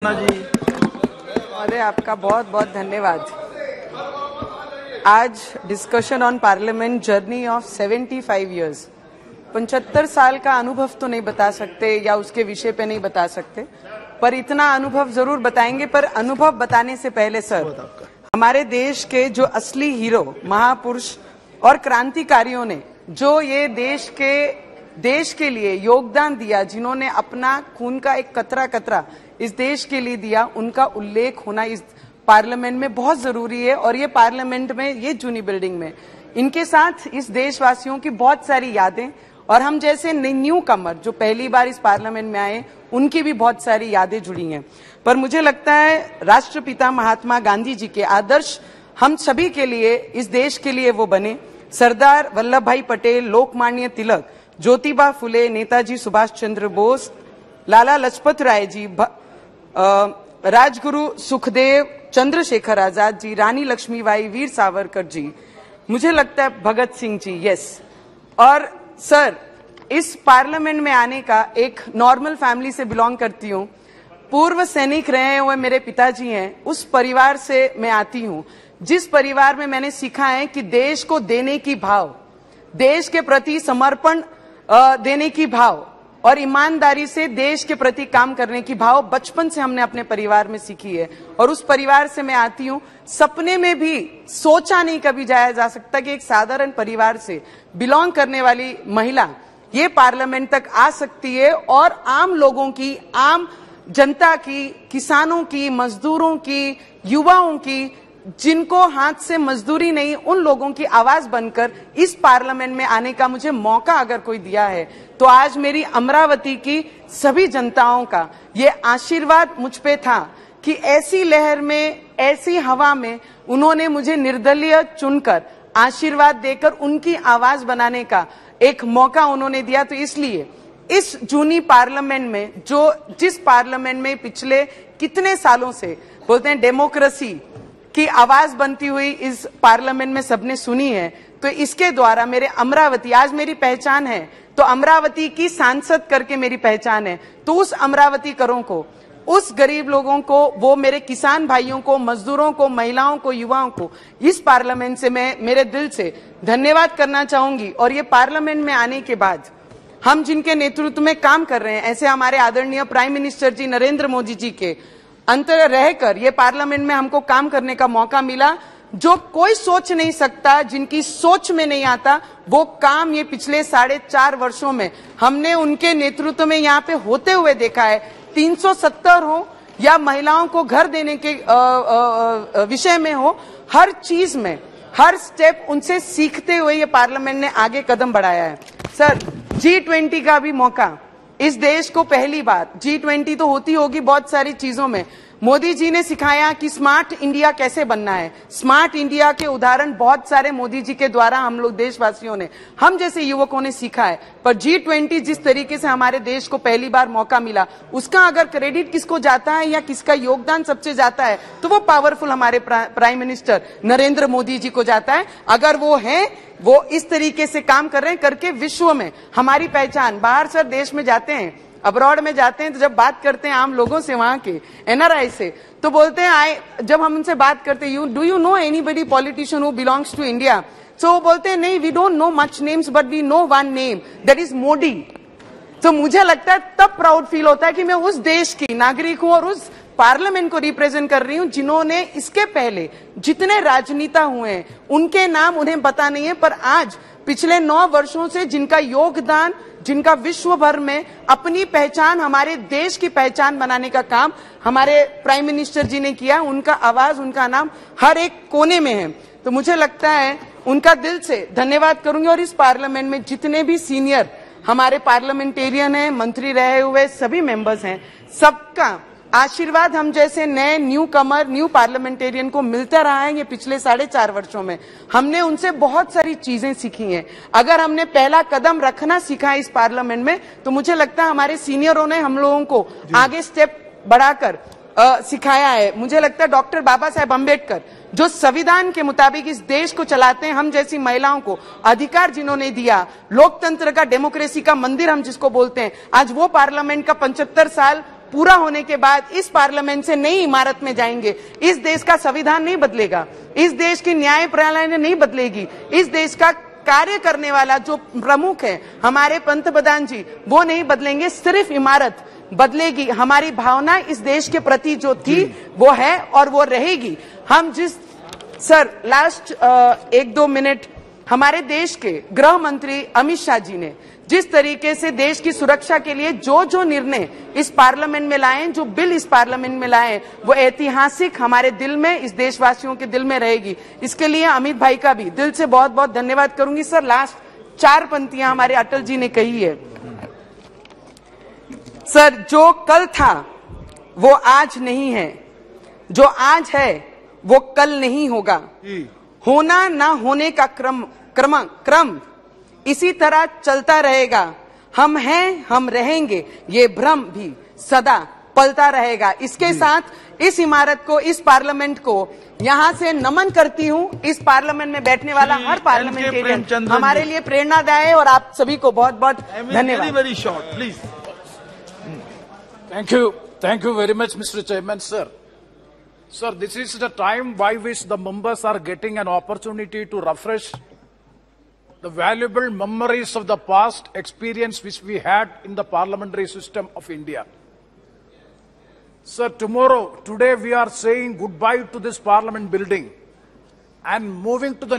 जी महोदय, आपका बहुत बहुत धन्यवाद। आज discussion on parliament journey of 75 years, 75 साल का अनुभव तो नहीं बता सकते या उसके विषय पे नहीं बता सकते, पर इतना अनुभव जरूर बताएंगे। पर अनुभव बताने से पहले सर, हमारे देश के जो असली हीरो, महापुरुष और क्रांतिकारियों ने जो ये देश के लिए योगदान दिया, जिन्होंने अपना खून का एक कतरा कतरा इस देश के लिए दिया, उनका उल्लेख होना इस पार्लियामेंट में बहुत जरूरी है। और ये पार्लियामेंट में, ये जूनी बिल्डिंग में, इनके साथ इस देशवासियों की बहुत सारी यादें, और हम जैसे न्यू कमर जो पहली बार इस पार्लियामेंट में आए, उनकी भी बहुत सारी यादें जुड़ी हैं। पर मुझे लगता है राष्ट्रपिता महात्मा गांधी जी के आदर्श हम सभी के लिए, इस देश के लिए वो बने। सरदार वल्लभ भाई पटेल, लोकमान्य तिलक, ज्योतिबा फुले, नेताजी सुभाष चंद्र बोस, लाला लाजपत राय जी, राजगुरु सुखदेव, चंद्रशेखर आजाद जी, रानी लक्ष्मीबाई, वीर सावरकर जी, मुझे लगता है भगत सिंह जी, यस। और सर, इस पार्लियामेंट में आने का, एक नॉर्मल फैमिली से बिलोंग करती हूँ, पूर्व सैनिक रहे हुए मेरे पिताजी हैं, उस परिवार से मैं आती हूँ, जिस परिवार में मैंने सीखा है कि देश को देने की भाव, देश के प्रति समर्पण देने की भाव और ईमानदारी से देश के प्रति काम करने की भाव बचपन से हमने अपने परिवार में सीखी है। और उस परिवार से मैं आती हूँ। सपने में भी सोचा नहीं कभी जाया जा सकता कि एक साधारण परिवार से बिलोंग करने वाली महिला ये पार्लियामेंट तक आ सकती है और आम लोगों की, आम जनता की, किसानों की, मजदूरों की, युवाओं की, जिनको हाथ से मजदूरी नहीं, उन लोगों की आवाज बनकर इस पार्लियामेंट में आने का मुझे मौका अगर कोई दिया है, तो आज मेरी अमरावती की सभी जनताओं का ये आशीर्वाद मुझ पे था कि ऐसी लहर में, ऐसी हवा में उन्होंने मुझे निर्दलीय चुनकर, आशीर्वाद देकर उनकी आवाज बनाने का एक मौका उन्होंने दिया। तो इसलिए इस जूनी पार्लियामेंट में, जिस पार्लियामेंट में पिछले कितने सालों से बोलते हैं डेमोक्रेसी की आवाज बनती हुई इस पार्लियामेंट में सबने सुनी है, तो इसके द्वारा मेरे अमरावती, आज मेरी पहचान है तो अमरावती की सांसद करके मेरी पहचान है। तो उस अमरावती करों को, उस गरीब लोगों को, वो मेरे किसान भाइयों को, मजदूरों को, महिलाओं को, युवाओं को इस पार्लियामेंट से मैं मेरे दिल से धन्यवाद करना चाहूंगी। और ये पार्लियामेंट में आने के बाद हम जिनके नेतृत्व में काम कर रहे हैं, ऐसे हमारे आदरणीय प्राइम मिनिस्टर जी नरेंद्र मोदी जी के अंतर रहकर ये पार्लियामेंट में हमको काम करने का मौका मिला, जो कोई सोच नहीं सकता, जिनकी सोच में नहीं आता, वो काम ये पिछले 4.5 वर्षों में हमने उनके नेतृत्व में यहाँ पे होते हुए देखा है। 370 हो या महिलाओं को घर देने के विषय में हो, हर चीज में, हर स्टेप उनसे सीखते हुए ये पार्लियामेंट ने आगे कदम बढ़ाया है। सर, G20 का भी मौका इस देश को पहली बार, G20 तो होती होगी बहुत सारी चीजों में, मोदी जी ने सिखाया कि स्मार्ट इंडिया कैसे बनना है। स्मार्ट इंडिया के उदाहरण बहुत सारे मोदी जी के द्वारा हम लोग देशवासियों ने, हम जैसे युवकों ने सीखा है। पर G20 जिस तरीके से हमारे देश को पहली बार मौका मिला, उसका अगर क्रेडिट किसको जाता है या किसका योगदान सबसे जाता है, तो वो पावरफुल हमारे प्राइम मिनिस्टर नरेंद्र मोदी जी को जाता है। अगर वो है, वो इस तरीके से काम कर रहे हैं, करके विश्व में हमारी पहचान, बाहर सर देश में जाते हैं, अब्रॉड में जाते हैं, तो जब बात करते हैं आम लोगों से, वहां के NRI से, तो बोलते हैं, जब हम उनसे बात करते हैं, do you know anybody politician who belongs to India? So वो बोलते हैं, नहीं, we don't know much names but we know one name, that is Modi. तो मुझे लगता है तब प्राउड फील होता है कि मैं उस देश की नागरिक हूं और उस पार्लियामेंट को रिप्रेजेंट कर रही हूं, जिन्होंने इसके पहले जितने राजनेता हुए हैं, उनके नाम उन्हें पता नहीं है, पर आज पिछले 9 वर्षों से जिनका योगदान, जिनका विश्व भर में अपनी पहचान, हमारे देश की पहचान बनाने का काम हमारे प्राइम मिनिस्टर जी ने किया, उनका आवाज, उनका नाम हर एक कोने में है। तो मुझे लगता है उनका दिल से धन्यवाद करूंगी। और इस पार्लियामेंट में जितने भी सीनियर हमारे पार्लियामेंटेरियन हैं, मंत्री रहे हुए सभी मेंबर्स हैं, सबका आशीर्वाद हम जैसे नए न्यू कमर, न्यू पार्लियामेंटेरियन को मिलता रहा है। ये पिछले 4.5 वर्षों में हमने उनसे बहुत सारी चीजें सीखी हैं। अगर हमने पहला कदम रखना सीखा है इस पार्लियामेंट में, तो मुझे लगता है हमारे सीनियरों ने हम लोगों को आगे स्टेप बढ़ाकर सिखाया है। मुझे लगता है डॉक्टर बाबा साहेब अम्बेडकर जो संविधान के मुताबिक इस देश को चलाते हैं, हम जैसी महिलाओं को अधिकार जिन्होंने दिया, लोकतंत्र का, डेमोक्रेसी का मंदिर हम जिसको बोलते हैं, आज वो पार्लियामेंट का 75 साल पूरा होने के बाद इस पार्लियामेंट से नई इमारत में जाएंगे, इस देश का संविधान नहीं बदलेगा, इस देश की न्याय प्रणाली नहीं बदलेगी, इस देश का कार्य करने वाला जो प्रमुख है हमारे पंतप्रधान जी वो नहीं बदलेंगे, सिर्फ इमारत बदलेगी। हमारी भावना इस देश के प्रति जो थी वो है और वो रहेगी। हम जिस सर लास्ट 1-2 मिनट हमारे देश के गृह मंत्री अमित शाह जी ने जिस तरीके से देश की सुरक्षा के लिए जो जो निर्णय इस पार्लियामेंट में लाए, जो बिल इस पार्लियामेंट में लाए, वो ऐतिहासिक हमारे दिल में, इस देशवासियों के दिल में रहेगी। इसके लिए अमित भाई का भी दिल से बहुत बहुत धन्यवाद करूंगी। सर लास्ट 4 पंक्तियां हमारे अटल जी ने कही है। सर जो कल था वो आज नहीं है, जो आज है वो कल नहीं होगा, होना ना होने का क्रम इसी तरह चलता रहेगा, हम हैं हम रहेंगे, ये भ्रम भी सदा पलता रहेगा। इसके साथ इस इमारत को, इस पार्लियामेंट को यहां से नमन करती हूं। इस पार्लियामेंट में बैठने वाला हर पार्लियामेंटेरियन हमारे लिए प्रेरणादायक है और आप सभी को बहुत बहुत धन्यवाद। Very short please. Thank you very much, Mr. Chairman, sir. Sir, this is the time by which the members are getting an opportunity to refresh the valuable memories of the past experience which we had in the parliamentary system of India. Sir, today we are saying goodbye to this parliament building and moving to the